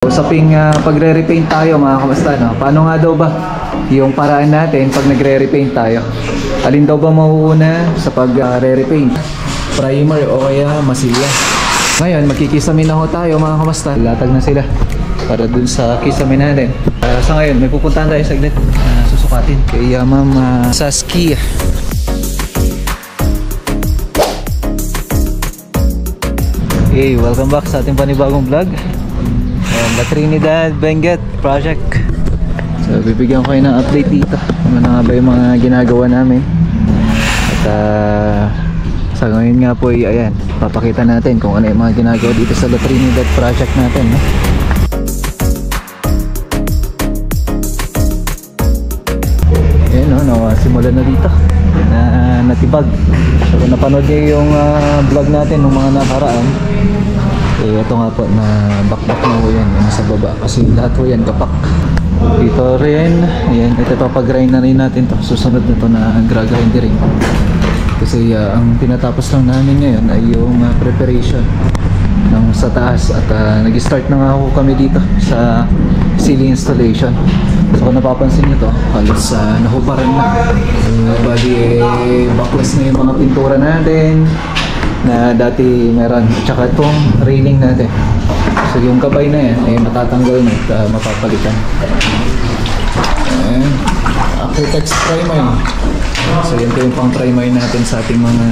Usaping pagre-repaint tayo mga kamusta, no? Paano nga daw ba yung paraan natin pag nagre-repaint tayo? Alin daw ba mauuna sa pag-re-repaint? Primer o kaya masilya? Ngayon, magkikisame na ho tayo mga kamusta. Latag na sila para dun sa kisame natin. Sa ngayon, may pupuntahan tayo saglit. Susukatin kay Ma'am Saskia. Hey, welcome back sa ating panibagong vlog. The Trinidad Benguet project. So bibigyan ko kayo ng update dito. Ano na nga ba yung mga ginagawa namin. At sa ngayon nga po ayan, papakita natin kung ano yung mga ginagawa dito sa The Trinidad project natin, no? Ayan, no, simulan na dito na natibag. So kung napanood niyo yung vlog natin ng mga nakaraan, ito nga po na bakbak na ho yan, yung nasa baba kasi lahat ho yan kapak. Dito rin, ayan, ito papag-grind na rin natin to. Susunod na to na gra-grind rin kasi ang tinatapos lang namin ngayon ay yung preparation ng sa taas at nag-start na nga ho kami dito sa ceiling installation. So kung napapansin nyo to, halos nahubaran na. Bali backless na yung mga pintura natin na dati meron, at saka itong railing natin. So yung gabay na yan ay matatanggal na at mapapalitan. Ayan, Acrytex primer. So yan po yung pang primer natin sa ating mga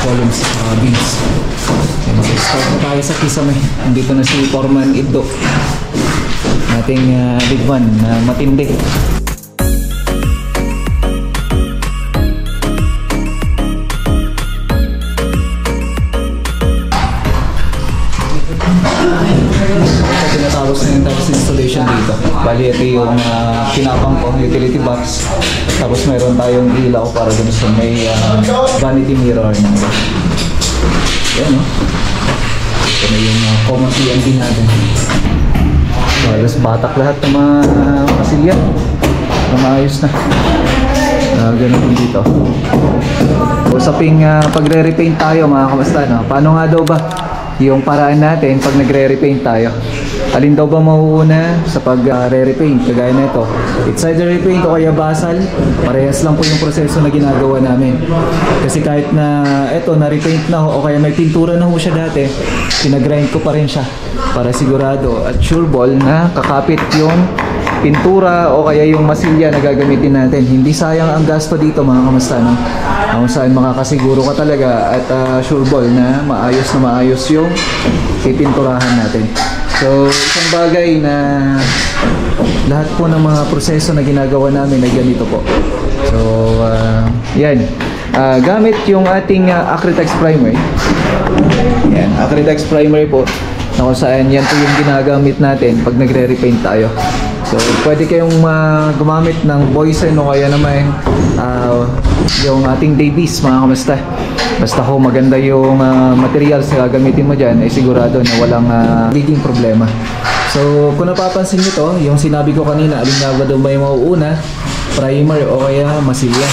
columns, beams. Start na tayo sa kisame. Nandito na si Foreman Iddo, ating big one na matindi. Tinatapos na yung tapos installation dito. Bali ito yung kinapang ko, utility box. Tapos meron tayong ilaw para dun sa may vanity mirror na. Yan, no? Ito na yung common CND natin. So, halos batak lahat ng mga masilya. Maayos na. Ganun din dito. Usaping pagre-repaint tayo mga kamusta, no? Paano nga daw ba yung paraan natin pag nagre-repaint tayo? Alin daw ba mauuna sa pag-re-repaint? Kagaya na ito, it's either repaint o kaya basal. Parehas lang po yung proseso na ginagawa namin. Kasi kahit na ito, na-repaint na o kaya may pintura na ho siya dati, pinag-grind ko pa rin siya para sigurado at sure ball na kakapit yung pintura o kaya yung masilya na gagamitin natin. Hindi sayang ang gasto dito mga kamusta, no? Kung saan makakasiguro ka talaga at sure ball na maayos yung pipinturahan natin. So isang bagay na lahat po ng mga proseso na ginagawa namin ay ganito po. So yan, gamit yung ating Acrytex primer. Yan, Acrytex primer po na kung saan yan po yung ginagamit natin pag nagre-repaint tayo. So pwede kayong gumamit ng Boysen o kaya naman yung ating Davies mga kamusta. Basta ho maganda yung materials na gagamitin mo dyan, ay sigurado na walang magiging problema. So kung napapansin nyo to, yung sinabi ko kanina, alin nga ba daw may mauuna, primer o kaya masilya?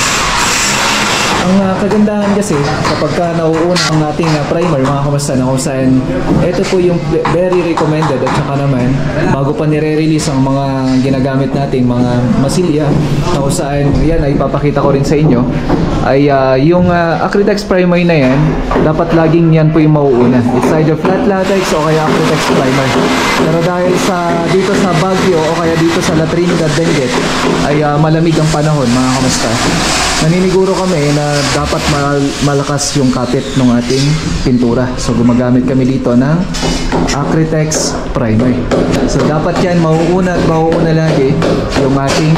Ang kagandahan kasi kapag nauuna ang ating primer mga kamusta, na kung saan ito po yung very recommended at saka naman bago pa nire-release ang mga ginagamit nating mga masilya, na kung saan yan ay ipapakita ko rin sa inyo, ay yung Acrytex primer na yan, dapat laging yan po yung mauuna. It's either flat latex o kaya Acrytex primer. Pero dahil dito sa Baguio o kaya dito sa La Trinidad Benguet ay malamig ang panahon mga kamusta, naniniguro kami na dapat malakas yung kapit ng ating pintura. So gumagamit kami dito ng Acrytex primer. So dapat yan mauuna at mauuna lagi yung ating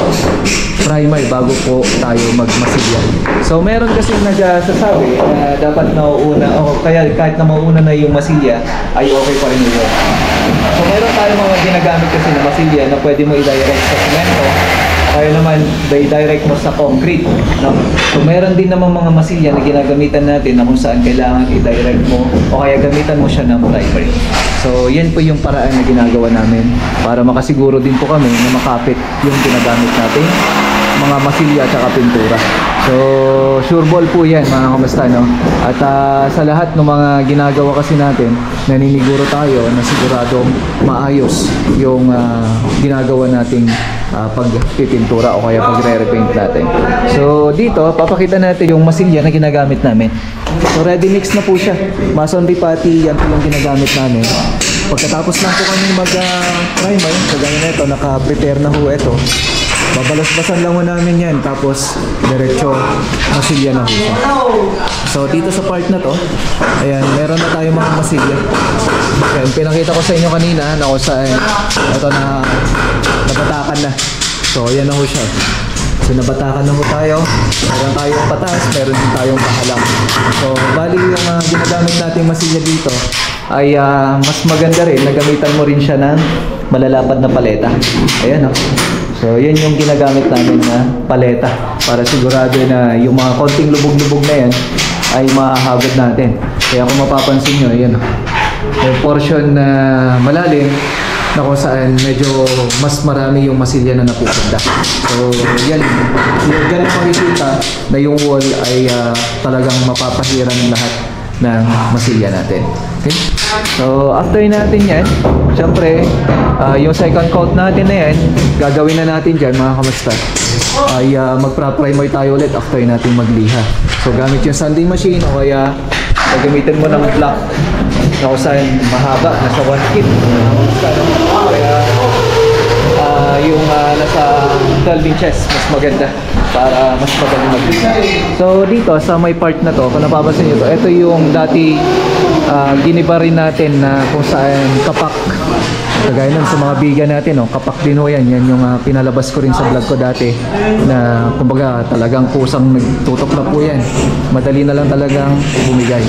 primer bago po tayo magmasilya. So meron kasi nagsasabi na dapat nauuna o kaya kahit na mauuna na yung masilya ay okay pa rin yun. So meron tayong mga ginagamit kasi na masilya na pwede mo i-direct sa semento, kaya naman i-direct mo sa concrete, no? So meron din namang mga masilya na ginagamitan natin na kung saan kailangan i-direct mo o kaya gamitan mo siya ng primer. So yan po yung paraan na ginagawa namin para makasiguro din po kami na makapit yung ginagamit natin mga masilya at saka pintura. So, sure ball po yan mga kamusta, no? At sa lahat ng mga ginagawa kasi natin, naniniguro tayo na siguradong maayos yung ginagawa nating pagpipintura o kaya pagre-repaint natin. So, dito, papakita natin yung masilya na ginagamit namin. So, ready mix na po siya. Masonry putty, yan po yung ginagamit namin. Pagkatapos lang po kami mag-primer, so ganyan na ito, naka-prepare na ho ito. Babalas-basan lang mo namin yan, tapos diretso masilya na ho siya. So dito sa part na to, ayan, meron na tayong mga masilya. Ayan, pinakita ko sa inyo kanina na kung saan ito na nabatakan na. So ayan na ho siya. So nabatakan na ho tayo, meron tayong patas, meron din tayong pahalang. So bali yung ginagamit nating masilya dito ay mas maganda rin, nagamitan mo rin siya ng malalapad na paleta. Ayan o. So yan yung ginagamit namin na paleta para sigurado na yung mga konting lubog-lubog na yan ay mahahagod natin. Kaya kung mapapansin nyo, ayan o, yung portion na malalim na kung saan medyo mas marami yung masilya na napupunta. So yan, yan ang makikita na yung wall ay talagang mapapahiran lahat ng masilya natin. Okay? So after natin yan, syempre yung second coat natin na yan, gagawin na natin dyan mga kamusta, ay magpra-primer tayo ulit after natin magliha. So gamit yung sanding machine o kaya gagamitin mo ng block na kung saan mahaba, nasa 1 kip. Kaya yung nasa 12 inches, mas maganda para mas magaling magliha. So dito sa may part na to, kung napapansin nyo to, ito yung dati giniba rin natin na kung saan kapak. Kagaya nun sa mga biga natin, no? Kapak din ho yan. Yan yung pinalabas ko rin sa vlog ko dati na kumbaga talagang kusang nagtutok na po yan. Madali na lang talagang bumigay.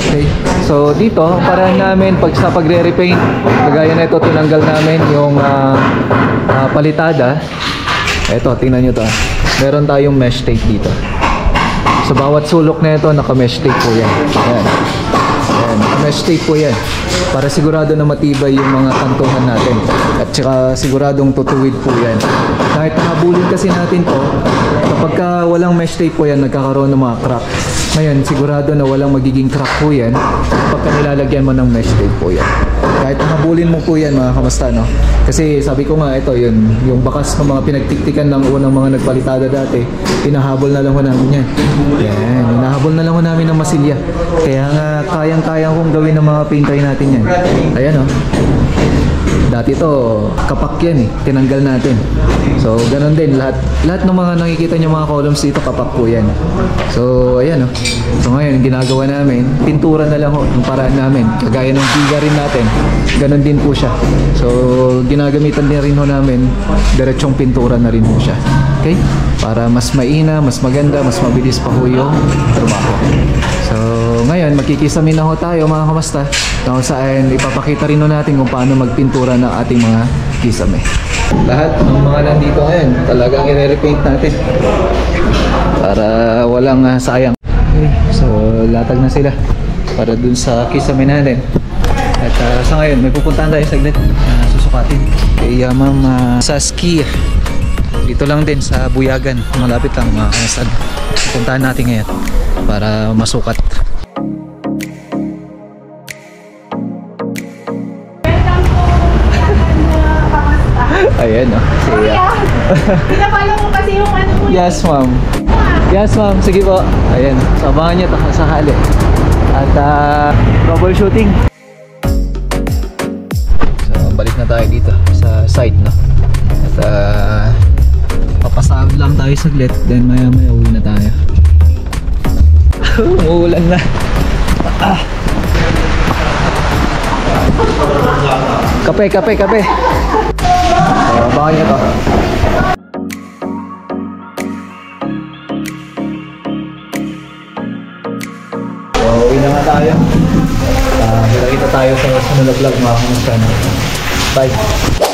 Okay? So dito, parang namin pag sa pagre-repaint, kagaya na ito, tinanggal namin yung palitada. Ito, tingnan nyo to. Meron tayong mesh tape dito. Sa bawat sulok na ito, naka-mesh tape po yan. Ayan. Ayan, naka-mesh tape po yan. Para sigurado na matibay yung mga kantuhan natin. At saka siguradong tutuwid po yan. Kahit nakabulin kasi natin to, kapag walang mesh tape po yan, nagkakaroon ng mga crack. Ngayon, sigurado na walang magiging crack po yan pagka nilalagyan mo ng mesh tape po yan. Kahit nakabulin mo po yan mga kamusta, no? Kasi sabi ko nga, ito yun, yung bakas ng mga pinagtiktikan ng unang mga nagpalitada dati, hinahabol na lang ko namin yan. Yan, hinahabol na lang ko namin ng masilya. Kaya nga, kayang-kayang kong gawin ng mga painter natin yan. Ayan o. Dati to kapak yan eh, tinanggal natin. So ganun din, lahat ng mga nakikita nyo mga columns dito kapak po yan. So ayan o. So ngayon ginagawa namin, pintura na lang ho yung paraan namin. Kagaya ng biga rin natin, ganun din po siya. So ginagamitan din rin ho namin, diretsong pintura na rin ho siya. Okay? Para mas maina, mas maganda, mas mabilis pa ho yung trabaho. So ngayon magkikisamin na ho tayo mga kamasta, na kung saan ipapakita rin ho natin kung paano magpintura ng ating mga kisame. Lahat ng mga nandito ngayon talagang i-repaint natin para walang sayang. Okay, so latag na sila para dun sa kisame natin. At sa ngayon may pupuntahan tayo saglit na susukatin kay Ma'am Saskia. Dito lang din sa Buyagan, malapit lang mga kamasad. Puntahan natin ngayon para masukat. Ayan o, siya. Pinapalo mo kasi yung ano mo. Yes ma'am. Yes ma'am, sige po. Ayan, so abangan nyo ito sa hali. At troubleshooting. So balik na tayo dito sa site, no? At papasahod lang tayo saglit, then maya uwi na tayo. Umuulan na. Kape. Abangan nyo to. So uwi na nga tayo. Kita tayo sa sunod na vlog mga kamusta. Bye.